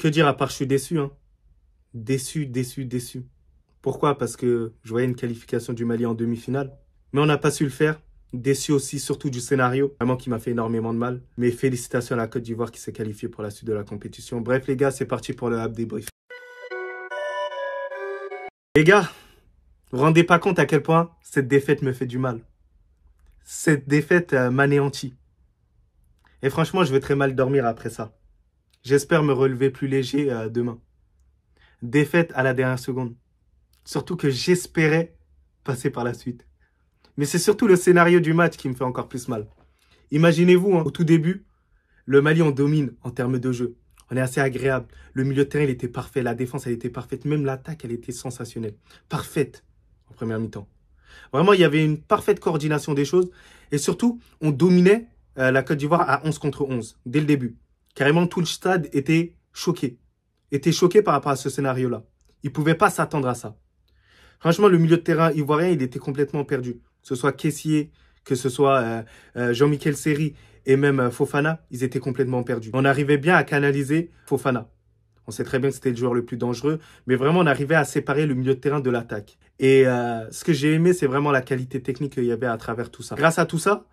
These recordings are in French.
Que dire à part je suis déçu, hein. Déçu, déçu, déçu. Pourquoi? Parce que je voyais une qualification du Mali en demi-finale. Mais on n'a pas su le faire. Déçu aussi, surtout du scénario, vraiment qui m'a fait énormément de mal. Mais félicitations à la Côte d'Ivoire qui s'est qualifiée pour la suite de la compétition. Bref les gars, c'est parti pour le Hab Débrief. Les gars, vous vous rendez pas compte à quel point cette défaite me fait du mal. Cette défaite m'anéantit. Et franchement, je vais très mal dormir après ça. J'espère me relever plus léger demain. Défaite à la dernière seconde. Surtout que j'espérais passer par la suite. Mais c'est surtout le scénario du match qui me fait encore plus mal. Imaginez-vous, hein, au tout début, le Mali on domine en termes de jeu. On est assez agréable. Le milieu de terrain, il était parfait. La défense, elle était parfaite. Même l'attaque, elle était sensationnelle. Parfaite en première mi-temps. Vraiment, il y avait une parfaite coordination des choses. Et surtout, on dominait la Côte d'Ivoire à 11 contre 11, dès le début. Carrément, tout le stade était choqué. Était choqué par rapport à ce scénario-là. Il ne pouvait pas s'attendre à ça. Franchement, le milieu de terrain ivoirien, il était complètement perdu. Que ce soit Kessié, que ce soit Jean-Michel Seri et même Fofana, ils étaient complètement perdus. On arrivait bien à canaliser Fofana. On sait très bien que c'était le joueur le plus dangereux, mais vraiment, on arrivait à séparer le milieu de terrain de l'attaque. Et ce que j'ai aimé, c'est vraiment la qualité technique qu'il y avait à travers tout ça. Grâce à tout ça,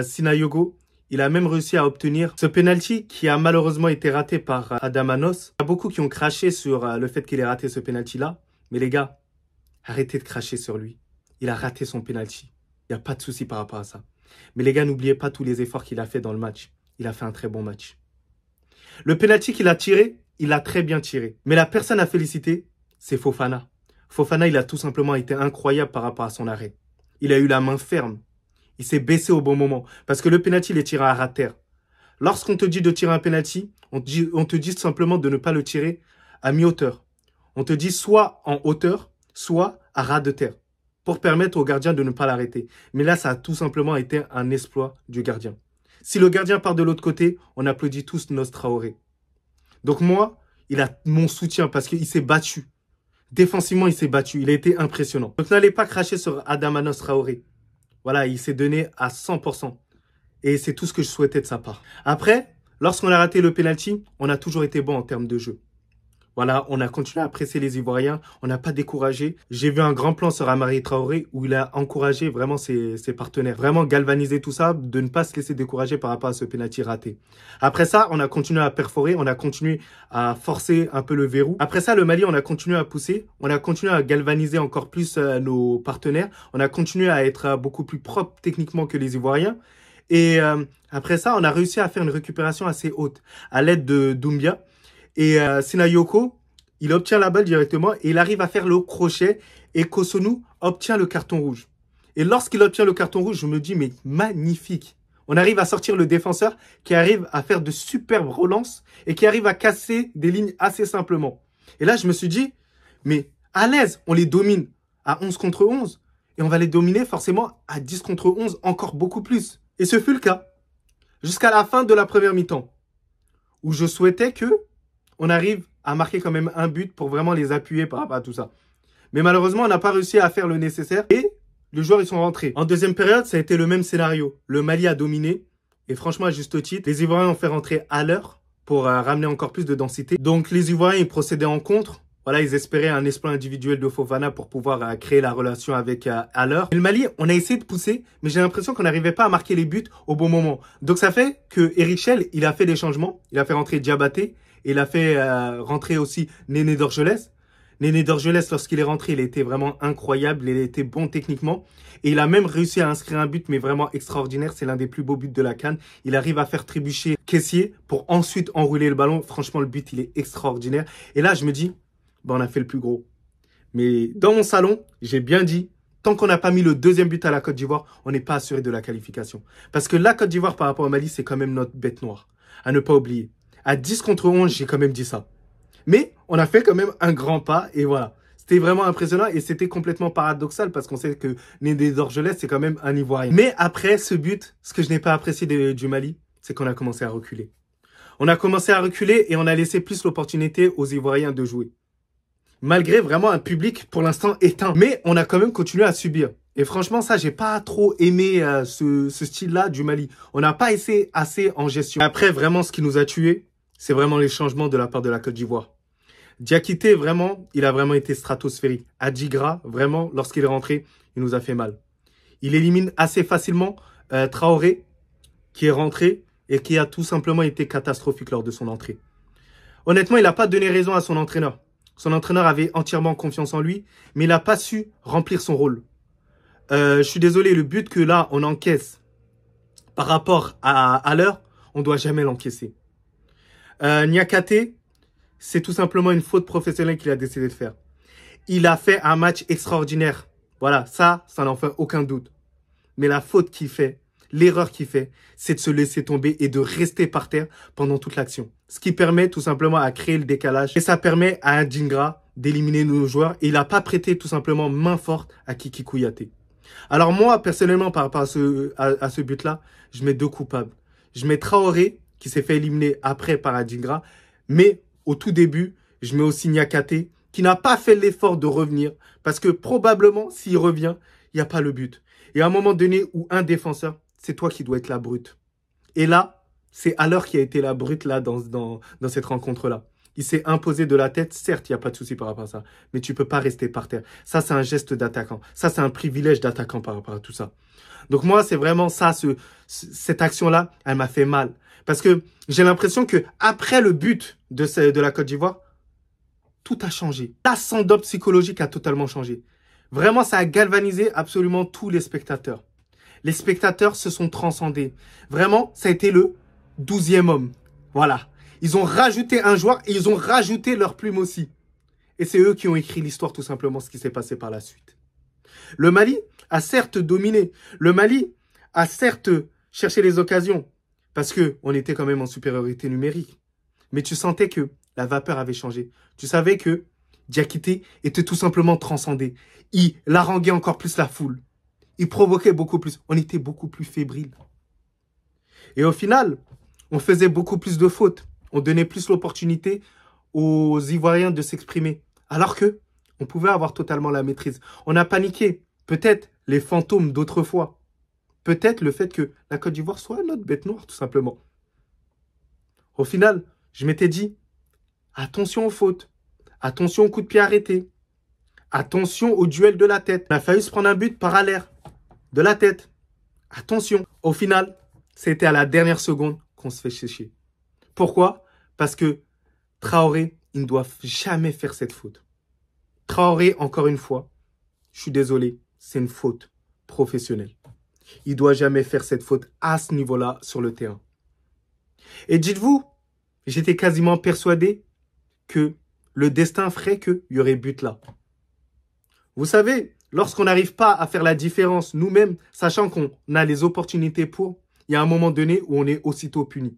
Sinayogo, il a même réussi à obtenir ce penalty qui a malheureusement été raté par Adamanos. Il y a beaucoup qui ont craché sur le fait qu'il ait raté ce penalty-là. Mais les gars, arrêtez de cracher sur lui. Il a raté son penalty. Il n'y a pas de souci par rapport à ça. Mais les gars, n'oubliez pas tous les efforts qu'il a fait dans le match. Il a fait un très bon match. Le penalty qu'il a tiré, il a très bien tiré. Mais la personne à féliciter, c'est Fofana. Fofana, il a tout simplement été incroyable par rapport à son arrêt. Il a eu la main ferme. Il s'est baissé au bon moment. Parce que le penalty, il est tiré à ras de terre. Lorsqu'on te dit de tirer un penalty, on te dit simplement de ne pas le tirer à mi-hauteur. On te dit soit en hauteur, soit à ras de terre. Pour permettre au gardien de ne pas l'arrêter. Mais là, ça a tout simplement été un exploit du gardien. Si le gardien part de l'autre côté, on applaudit tous Nos Traoré. Donc moi, il a mon soutien parce qu'il s'est battu. Défensivement, il s'est battu. Il a été impressionnant. Donc n'allez pas cracher sur Adama Nos Traoré. Voilà, il s'est donné à 100%. Et c'est tout ce que je souhaitais de sa part. Après, lorsqu'on a raté le penalty, on a toujours été bon en termes de jeu. Voilà, on a continué à presser les Ivoiriens. On n'a pas découragé. J'ai vu un grand plan sur Amari Traoré où il a encouragé vraiment ses partenaires. Vraiment galvaniser tout ça, de ne pas se laisser décourager par rapport à ce penalty raté. Après ça, on a continué à perforer. On a continué à forcer un peu le verrou. Après ça, le Mali, on a continué à pousser. On a continué à galvaniser encore plus nos partenaires. On a continué à être beaucoup plus propre techniquement que les Ivoiriens. Et après ça, on a réussi à faire une récupération assez haute à l'aide de Doumbia. Et Sinayogo, il obtient la balle directement et il arrive à faire le crochet et Cotonou obtient le carton rouge. Et lorsqu'il obtient le carton rouge, je me dis, mais magnifique. On arrive à sortir le défenseur qui arrive à faire de superbes relances et qui arrive à casser des lignes assez simplement. Et là, je me suis dit, mais à l'aise, on les domine à 11 contre 11 et on va les dominer forcément à 10 contre 11 encore beaucoup plus. Et ce fut le cas jusqu'à la fin de la première mi-temps où je souhaitais que on arrive à marquer quand même un but pour vraiment les appuyer par rapport à tout ça. Mais malheureusement, on n'a pas réussi à faire le nécessaire et les joueurs ils sont rentrés. En deuxième période, ça a été le même scénario. Le Mali a dominé et franchement, à juste titre, les Ivoiriens ont fait rentrer à l'heure pour ramener encore plus de densité. Donc les Ivoiriens, ils procédaient en contre. Voilà, ils espéraient un exploit individuel de Fofana pour pouvoir créer la relation avec à l'heure. Le Mali, on a essayé de pousser, mais j'ai l'impression qu'on n'arrivait pas à marquer les buts au bon moment. Donc ça fait que Erichel, il a fait des changements. Il a fait rentrer Diabaté. Il a fait rentrer aussi Néné Dorgelès. Néné Dorgelès, lorsqu'il est rentré, il était vraiment incroyable. Il était bon techniquement. Et il a même réussi à inscrire un but, mais vraiment extraordinaire. C'est l'un des plus beaux buts de la CAN. Il arrive à faire trébucher Kessié pour ensuite enrouler le ballon. Franchement, le but, il est extraordinaire. Et là, je me dis, ben, on a fait le plus gros. Mais dans mon salon, j'ai bien dit, tant qu'on n'a pas mis le deuxième but à la Côte d'Ivoire, on n'est pas assuré de la qualification. Parce que la Côte d'Ivoire, par rapport au Mali, c'est quand même notre bête noire. À ne pas oublier. À 10 contre 11, j'ai quand même dit ça. Mais on a fait quand même un grand pas et voilà. C'était vraiment impressionnant et c'était complètement paradoxal parce qu'on sait que Néné Dorgelès, c'est quand même un Ivoirien. Mais après ce but, ce que je n'ai pas apprécié du Mali, c'est qu'on a commencé à reculer. On a commencé à reculer et on a laissé plus l'opportunité aux Ivoiriens de jouer. Malgré vraiment un public pour l'instant éteint. Mais on a quand même continué à subir. Et franchement, ça, j'ai pas trop aimé ce style-là du Mali. On n'a pas essayé assez en gestion. Après, vraiment, ce qui nous a tués, c'est vraiment les changements de la part de la Côte d'Ivoire. Diakité, vraiment, il a vraiment été stratosphérique. Adjigra, vraiment, lorsqu'il est rentré, il nous a fait mal. Il élimine assez facilement Traoré, qui est rentré et qui a tout simplement été catastrophique lors de son entrée. Honnêtement, il n'a pas donné raison à son entraîneur. Son entraîneur avait entièrement confiance en lui, mais il n'a pas su remplir son rôle. Je suis désolé, le but que là, on encaisse par rapport à l'heure, on ne doit jamais l'encaisser. Niakate, c'est tout simplement une faute professionnelle qu'il a décidé de faire. Il a fait un match extraordinaire. Voilà, ça n'en fait aucun doute. Mais la faute qu'il fait, l'erreur qu'il fait, c'est de se laisser tomber et de rester par terre pendant toute l'action. Ce qui permet tout simplement à créer le décalage. Et ça permet à Adingra d'éliminer nos joueurs. Et il n'a pas prêté tout simplement main forte à Kiki Kouyaté. Alors moi, personnellement, par rapport à ce but-là, je mets deux coupables. Je mets Traoré, qui s'est fait éliminer après par Adingra. Mais au tout début, je mets aussi Niakate, qui n'a pas fait l'effort de revenir. Parce que probablement, s'il revient, il n'y a pas le but. Et à un moment donné où un défenseur, c'est toi qui dois être la brute. Et là, c'est Alors qui a été la brute là dans cette rencontre-là. Il s'est imposé de la tête. Certes, il n'y a pas de souci par rapport à ça. Mais tu ne peux pas rester par terre. Ça, c'est un geste d'attaquant. Ça, c'est un privilège d'attaquant par rapport à tout ça. Donc moi, c'est vraiment ça, cette action-là, elle m'a fait mal. Parce que j'ai l'impression que après le but de la Côte d'Ivoire, tout a changé. L'ascendant psychologique a totalement changé. Vraiment, ça a galvanisé absolument tous les spectateurs. Les spectateurs se sont transcendés. Vraiment, ça a été le 12e homme. Voilà. Ils ont rajouté un joueur et ils ont rajouté leur plume aussi. Et c'est eux qui ont écrit l'histoire, tout simplement, ce qui s'est passé par la suite. Le Mali a certes dominé. Le Mali a certes cherché les occasions. Parce qu'on était quand même en supériorité numérique. Mais tu sentais que la vapeur avait changé. Tu savais que Diakité était tout simplement transcendé. Il haranguait encore plus la foule. Il provoquait beaucoup plus. On était beaucoup plus fébrile. Et au final, on faisait beaucoup plus de fautes. On donnait plus l'opportunité aux Ivoiriens de s'exprimer. Alors que on pouvait avoir totalement la maîtrise. On a paniqué. Peut-être les fantômes d'autrefois. Peut-être le fait que la Côte d'Ivoire soit notre bête noire, tout simplement. Au final, je m'étais dit, attention aux fautes. Attention aux coups de pied arrêtés. Attention au duel de la tête. On a failli se prendre un but par l'air. De la tête. Attention. Au final, c'était à la dernière seconde qu'on se fait sécher. Pourquoi? Parce que Traoré, il ne doit jamais faire cette faute. Traoré, encore une fois, je suis désolé, c'est une faute professionnelle. Il ne doit jamais faire cette faute à ce niveau-là sur le terrain. Et dites-vous, j'étais quasiment persuadé que le destin ferait qu'il y aurait but là. Vous savez, lorsqu'on n'arrive pas à faire la différence nous-mêmes, sachant qu'on a les opportunités pour, il y a un moment donné où on est aussitôt puni.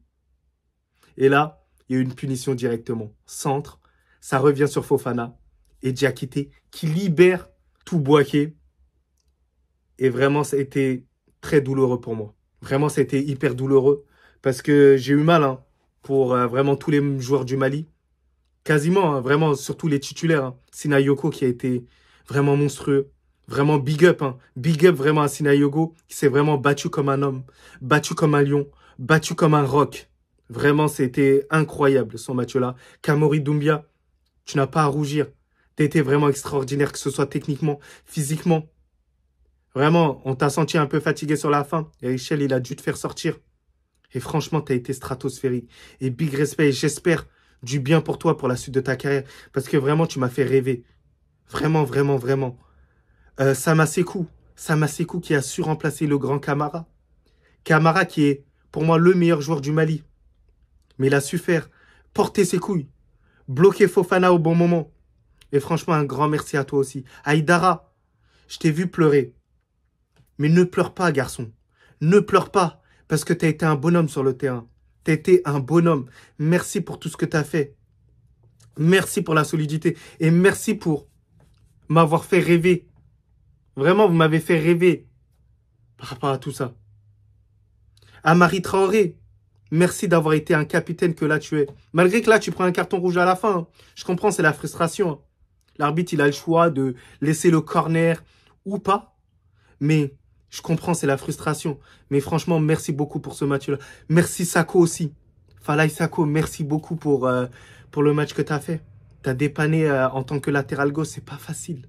Et là, il y a eu une punition directement. Centre, ça revient sur Fofana et Diakité qui libère tout Bouaké. Et vraiment, ça a été très douloureux pour moi. Vraiment, ça a été hyper douloureux parce que j'ai eu mal pour vraiment tous les joueurs du Mali. Quasiment, vraiment, surtout les titulaires. Sinayoko qui a été vraiment monstrueux. Vraiment big up. Big up vraiment à Sinayogo qui s'est vraiment battu comme un homme, battu comme un lion, battu comme un roc. Vraiment, c'était incroyable son match-là. Kamori Doumbia, tu n'as pas à rougir. Tu as été vraiment extraordinaire, que ce soit techniquement, physiquement. Vraiment, on t'a senti un peu fatigué sur la fin. Et Richel, il a dû te faire sortir. Et franchement, tu as été stratosphérique. Et big respect. Et j'espère du bien pour toi, pour la suite de ta carrière. Parce que vraiment, tu m'as fait rêver. Vraiment, vraiment, vraiment. Sama Sekou. Sama Sekou qui a su remplacer le grand Camara. Camara qui est, pour moi, le meilleur joueur du Mali. Mais il a su faire porter ses couilles. Bloquer Fofana au bon moment. Et franchement, un grand merci à toi aussi. Aïdara, je t'ai vu pleurer. Mais ne pleure pas, garçon. Ne pleure pas. Parce que tu as été un bonhomme sur le terrain. Tu as été un bonhomme. Merci pour tout ce que tu as fait. Merci pour la solidité. Et merci pour m'avoir fait rêver. Vraiment, vous m'avez fait rêver par rapport à tout ça. Amari Traoré, merci d'avoir été un capitaine que là tu es. Malgré que là tu prends un carton rouge à la fin. Je comprends, c'est la frustration. L'arbitre, il a le choix de laisser le corner ou pas. Mais je comprends, c'est la frustration. Mais franchement, merci beaucoup pour ce match-là. Merci Sako aussi. Falaye Sako, merci beaucoup pour le match que tu as fait. Tu as dépanné en tant que latéral gauche, c'est pas facile.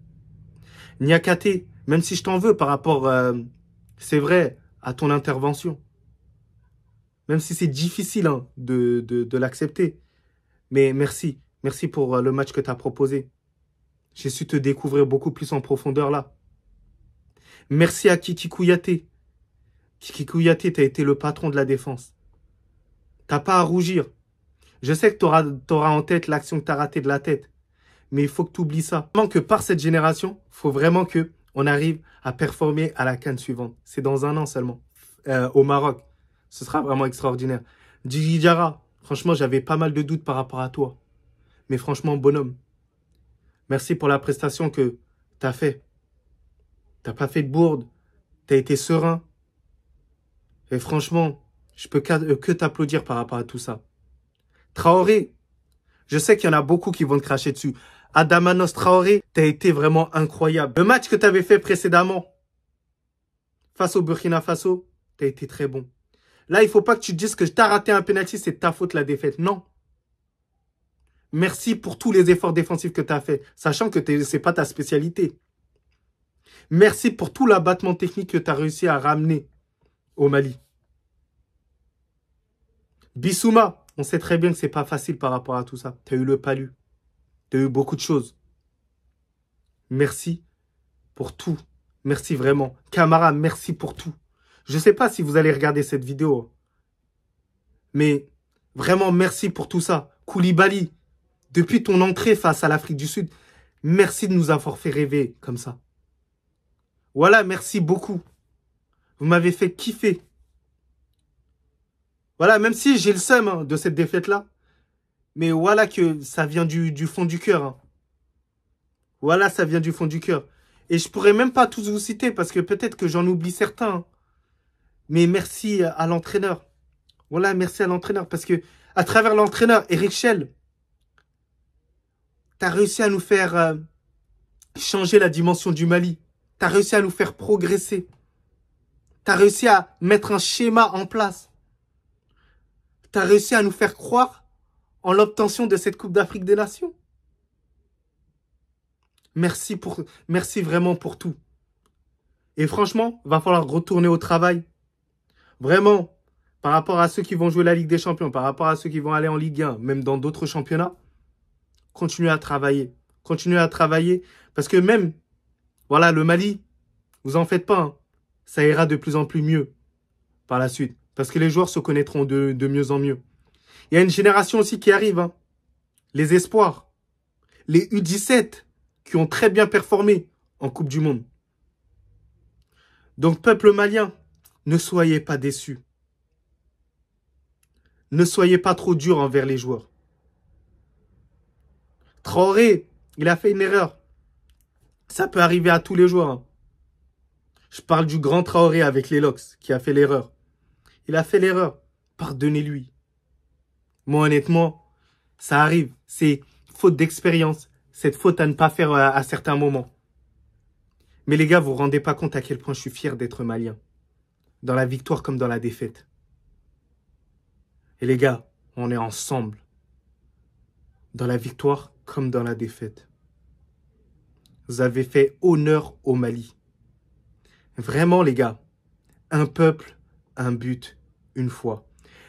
Niakate, même si je t'en veux par rapport, c'est vrai, à ton intervention. Même si c'est difficile hein, de l'accepter. Mais merci. Merci pour le match que tu as proposé. J'ai su te découvrir beaucoup plus en profondeur là. Merci à Kiki Kouyaté. Kiki Kouyaté, tu as été le patron de la défense. T'as pas à rougir. Je sais que tu auras en tête l'action que tu as ratée de la tête. Mais il faut que tu oublies ça. Vraiment que par cette génération, il faut vraiment qu'on arrive à performer à la CAN suivante. C'est dans 1 an seulement. Au Maroc. Ce sera vraiment extraordinaire. Djigui Diarra, franchement, j'avais pas mal de doutes par rapport à toi. Mais franchement, bonhomme. Merci pour la prestation que tu as fait. T'as pas fait de bourde. Tu as été serein. Et franchement, je peux que t'applaudir par rapport à tout ça. Traoré, je sais qu'il y en a beaucoup qui vont te cracher dessus. Adamanos Traoré, tu as été vraiment incroyable. Le match que tu avais fait précédemment, face au Burkina Faso, tu as été très bon. Là, il faut pas que tu te dises que tu as raté un penalty, c'est de ta faute la défaite. Non. Merci pour tous les efforts défensifs que tu as fait, sachant que ce n'est pas ta spécialité. Merci pour tout l'abattement technique que tu as réussi à ramener au Mali. Bissouma, on sait très bien que c'est pas facile par rapport à tout ça. Tu as eu le palu. Tu as eu beaucoup de choses. Merci pour tout. Merci vraiment. Camara, merci pour tout. Je ne sais pas si vous allez regarder cette vidéo. Mais vraiment, merci pour tout ça. Koulibaly, depuis ton entrée face à l'Afrique du Sud, merci de nous avoir fait rêver comme ça. Voilà, merci beaucoup. Vous m'avez fait kiffer. Voilà, même si j'ai le seum hein, de cette défaite-là. Mais voilà que ça vient du fond du cœur. Hein. Voilà, ça vient du fond du cœur. Et je pourrais même pas tous vous citer parce que peut-être que j'en oublie certains. Hein. Mais merci à l'entraîneur. Voilà, merci à l'entraîneur. Parce que à travers l'entraîneur, Eric Schell, tu as réussi à nous faire changer la dimension du Mali. Tu as réussi à nous faire progresser. Tu as réussi à mettre un schéma en place. Tu as réussi à nous faire croire en l'obtention de cette Coupe d'Afrique des Nations. Merci vraiment pour tout. Et franchement, il va falloir retourner au travail. Vraiment, par rapport à ceux qui vont jouer la Ligue des Champions, par rapport à ceux qui vont aller en Ligue 1, même dans d'autres championnats, continuez à travailler. Continuez à travailler. Parce que même, voilà, le Mali, vous en faites pas. Hein, ça ira de plus en plus mieux par la suite. Parce que les joueurs se connaîtront de mieux en mieux. Il y a une génération aussi qui arrive. Hein, les espoirs. Les U17 qui ont très bien performé en Coupe du Monde. Donc, peuple malien, ne soyez pas déçus. Ne soyez pas trop dur envers les joueurs. Traoré, il a fait une erreur. Ça peut arriver à tous les joueurs. Hein. Je parle du grand Traoré avec les Locks qui a fait l'erreur. Il a fait l'erreur. Pardonnez-lui. Moi, honnêtement, ça arrive. C'est faute d'expérience. Cette faute à ne pas faire à certains moments. Mais les gars, vous vous rendez pas compte à quel point je suis fier d'être malien. Dans la victoire comme dans la défaite. Et les gars, on est ensemble. Dans la victoire comme dans la défaite. Vous avez fait honneur au Mali. Vraiment les gars, un peuple, un but, une foi.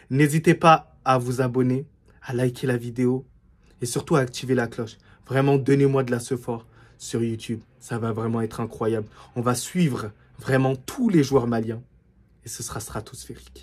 N'hésitez pas à vous abonner, à liker la vidéo et surtout à activer la cloche. Vraiment, donnez-moi de la support sur YouTube. Ça va vraiment être incroyable. On va suivre vraiment tous les joueurs maliens et ce sera stratosphérique.